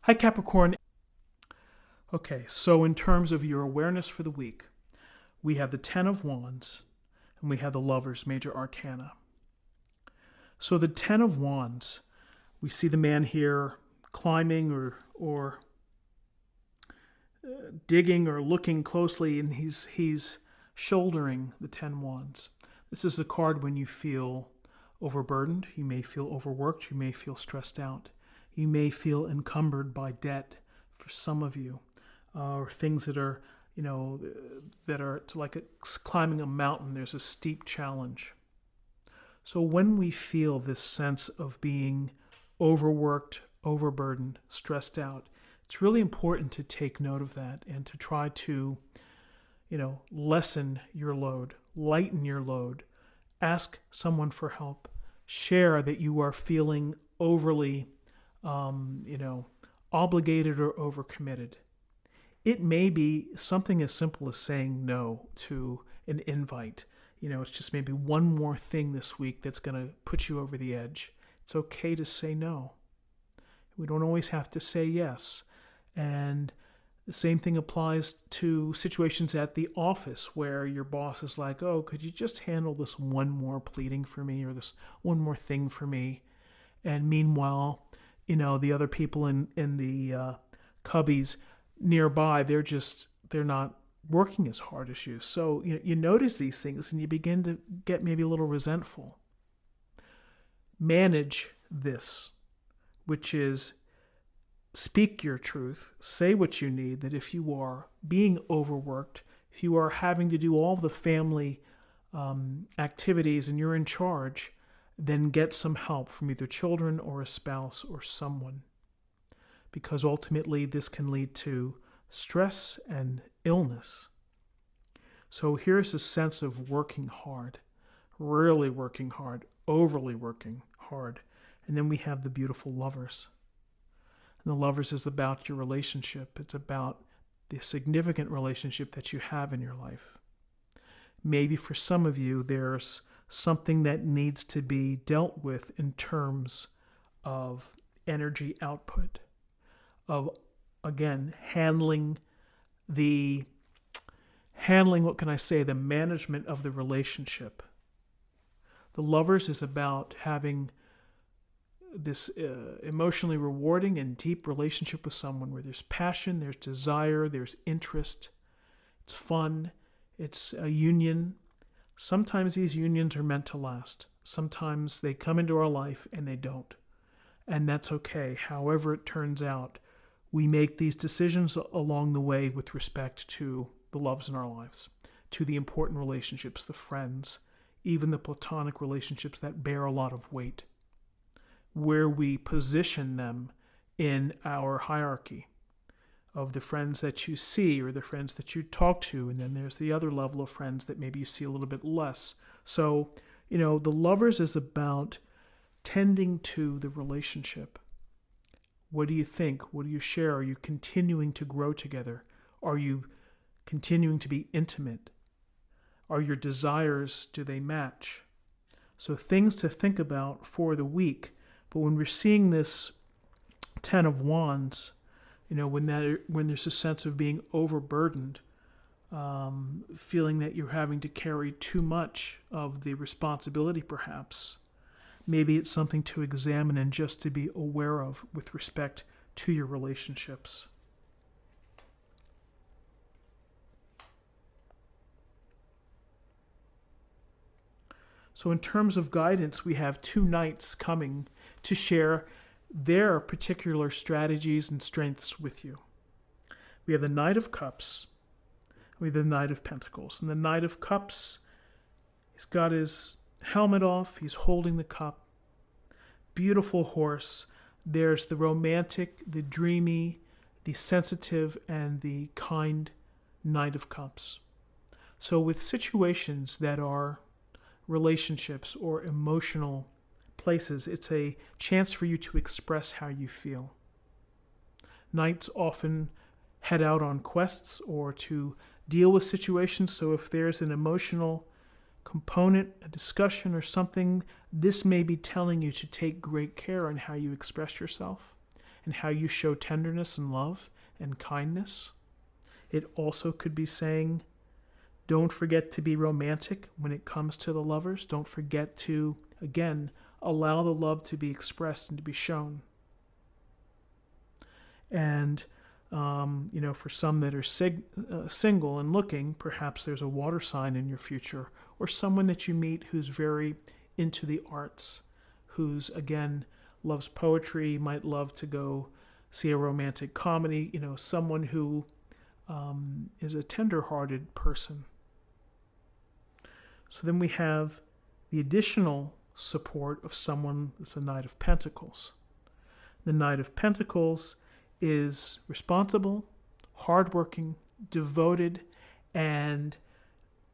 Hi, Capricorn. Okay, so in terms of your awareness for the week, we have the Ten of Wands and we have the Lovers, major arcana. So the Ten of Wands, we see the man here climbing or digging or looking closely, and he's shouldering the 10 wands. This is a card when you feel overburdened, you may feel overworked, you may feel stressed out, you may feel encumbered by debt for some of you, or things that are, that are like climbing a mountain. There's a steep challenge. So when we feel this sense of being overworked, overburdened, stressed out, it's really important to take note of that and to try to, lessen your load, lighten your load, ask someone for help, share that you are feeling overly, obligated or overcommitted. It may be something as simple as saying no to an invite. It's just maybe one more thing this week that's going to put you over the edge. It's okay to say no. We don't always have to say yes. And the same thing applies to situations at the office where your boss is like, oh, could you just handle this one more pleading for me or this one more thing for me? And meanwhile, the other people in the cubbies nearby, they're not working as hard as you. So you notice these things and you begin to get maybe a little resentful. Manage this, which is speak your truth, say what you need, that if you are being overworked, if you are having to do all the family activities and you're in charge, then get some help from either children or a spouse or someone. Because ultimately this can lead to stress and illness. So here's a sense of working hard, really working hard, overly working hard. And then we have the beautiful Lovers. And the Lovers is about your relationship. It's about the significant relationship that you have in your life. Maybe for some of you, there's something that needs to be dealt with in terms of energy output, of, again, handling, what can I say, the management of the relationship. The Lovers is about having this emotionally rewarding and deep relationship with someone where there's passion, there's desire, there's interest, it's fun, it's a union. Sometimes these unions are meant to last. Sometimes they come into our life and they don't. And that's okay. However it turns out, we make these decisions along the way with respect to the loves in our lives, to the important relationships, the friends, even the platonic relationships that bear a lot of weight, where we position them in our hierarchy of the friends that you see or the friends that you talk to, and then there's the other level of friends that maybe you see a little bit less. So, the Lovers is about tending to the relationship. What do you think? What do you share? Are you continuing to grow together? Are you continuing to be intimate? Are your desires, do they match? So things to think about for the week. But when we're seeing this Ten of Wands, when there's a sense of being overburdened, feeling that you're having to carry too much of the responsibility perhaps, maybe it's something to examine and just to be aware of with respect to your relationships. So in terms of guidance, we have 2 knights coming to share their particular strategies and strengths with you. We have the Knight of Cups. We have the Knight of Pentacles. And the Knight of Cups, he's got his helmet off. He's holding the cup. Beautiful horse. There's the romantic, the dreamy, the sensitive, and the kind Knight of Cups. So with situations that are relationships or emotional places, it's a chance for you to express how you feel. Knights often head out on quests or to deal with situations, so if there's an emotional component, a discussion or something, this may be telling you to take great care in how you express yourself in how you show tenderness and love and kindness. It also could be saying, don't forget to be romantic when it comes to the lovers. Don't forget to, again, allow the love to be expressed and to be shown. And, for some that are single and looking, perhaps there's a water sign in your future, or someone that you meet who's very into the arts, who's, again, loves poetry, might love to go see a romantic comedy, someone who is a tender-hearted person. So then we have the additional support of someone that's a Knight of Pentacles. The Knight of Pentacles is responsible, hardworking, devoted, and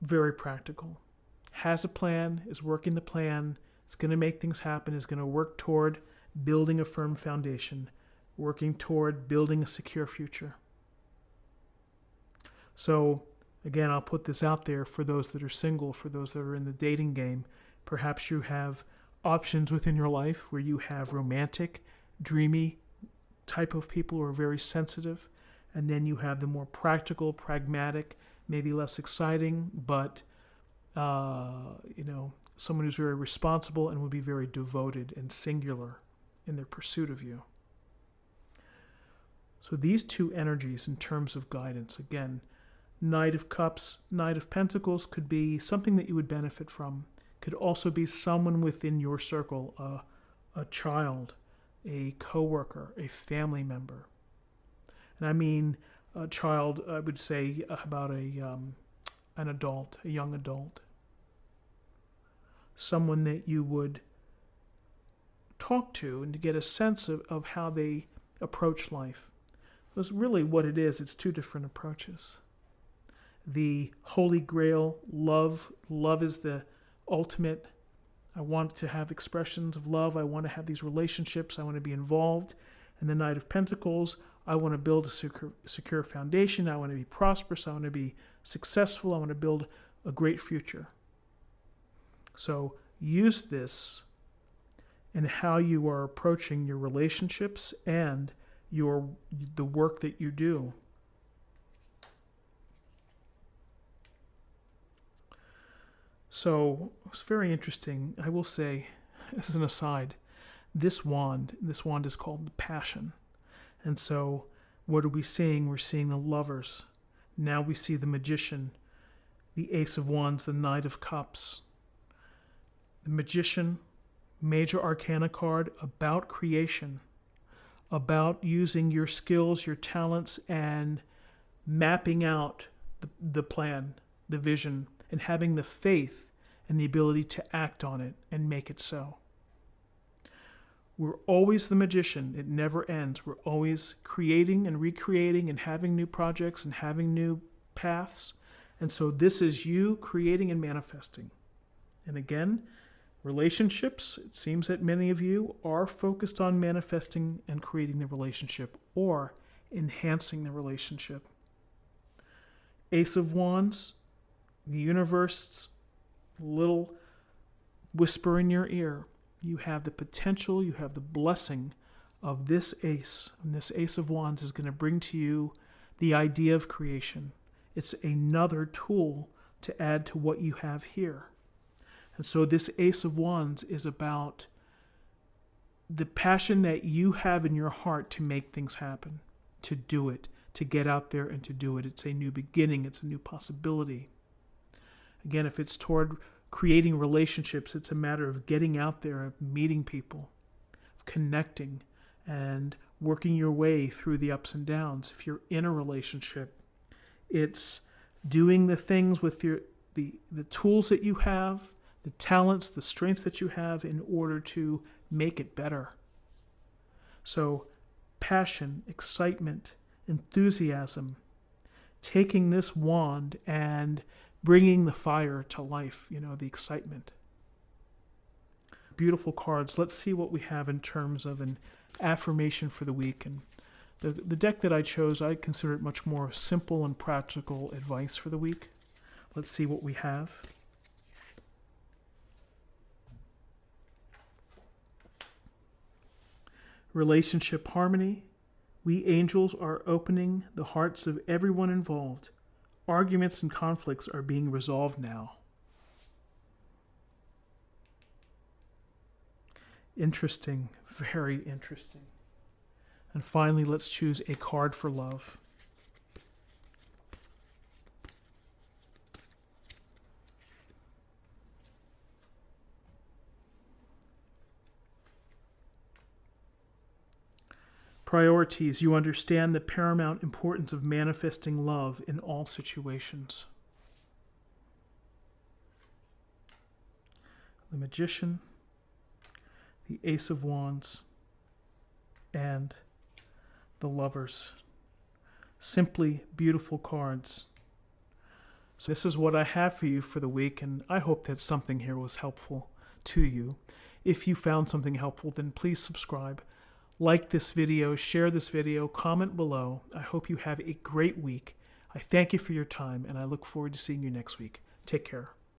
very practical. Has a plan, is working the plan, is going to make things happen, is going to work toward building a firm foundation, working toward building a secure future. So, again, I'll put this out there for those that are single, for those that are in the dating game. Perhaps you have options within your life where you have romantic, dreamy type of people who are very sensitive, and then you have the more practical, pragmatic, maybe less exciting, but someone who's very responsible and would be very devoted and singular in their pursuit of you. So these two energies in terms of guidance, again, Knight of Cups, Knight of Pentacles could be something that you would benefit from. Could also be someone within your circle, a child, a coworker, a family member. And I mean a child, I would say about an adult, a young adult. Someone that you would talk to and to get a sense of how they approach life. Because really what it is, it's two different approaches. The Holy Grail, love. Love is the ultimate. I want to have expressions of love. I want to have these relationships. I want to be involved. And the Knight of Pentacles, I want to build a secure foundation. I want to be prosperous. I want to be successful. I want to build a great future. So use this in how you are approaching your relationships and the work that you do. So it's very interesting. I will say, as an aside, this wand is called Passion. And so what are we seeing? We're seeing the Lovers. Now we see the Magician, the Ace of Wands, the Knight of Cups. The Magician, major arcana card about creation, about using your skills, your talents, and mapping out the plan, the vision, and having the faith and the ability to act on it and make it so. We're always the magician. It never ends. We're always creating and recreating and having new projects and having new paths. And so this is you creating and manifesting. And again, relationships, it seems that many of you are focused on manifesting and creating the relationship or enhancing the relationship. Ace of Wands, the universe's little whisper in your ear. You have the potential, you have the blessing of this ace. And this Ace of Wands is going to bring to you the idea of creation. It's another tool to add to what you have here. And so this Ace of Wands is about the passion that you have in your heart to make things happen, to do it, to get out there and to do it. It's a new beginning. It's a new possibility. Again, if it's toward creating relationships, it's a matter of getting out there, of meeting people, of connecting, and working your way through the ups and downs. If you're in a relationship, it's doing the things with the tools that you have, the talents, the strengths that you have in order to make it better. So passion, excitement, enthusiasm, taking this wand and bringing the fire to life, the excitement. Beautiful cards. Let's see what we have in terms of an affirmation for the week. And the deck that I chose, I consider it much more simple and practical advice for the week. Let's see what we have. Relationship harmony. We angels are opening the hearts of everyone involved. Arguments and conflicts are being resolved now. Interesting, very interesting. And finally, let's choose a card for love. Priorities. You understand the paramount importance of manifesting love in all situations. The Magician, the Ace of Wands, and the Lovers. Simply beautiful cards. So this is what I have for you for the week, and I hope that something here was helpful to you. If you found something helpful, then please subscribe. Like this video, share this video, comment below. I hope you have a great week. I thank you for your time, and I look forward to seeing you next week. Take care.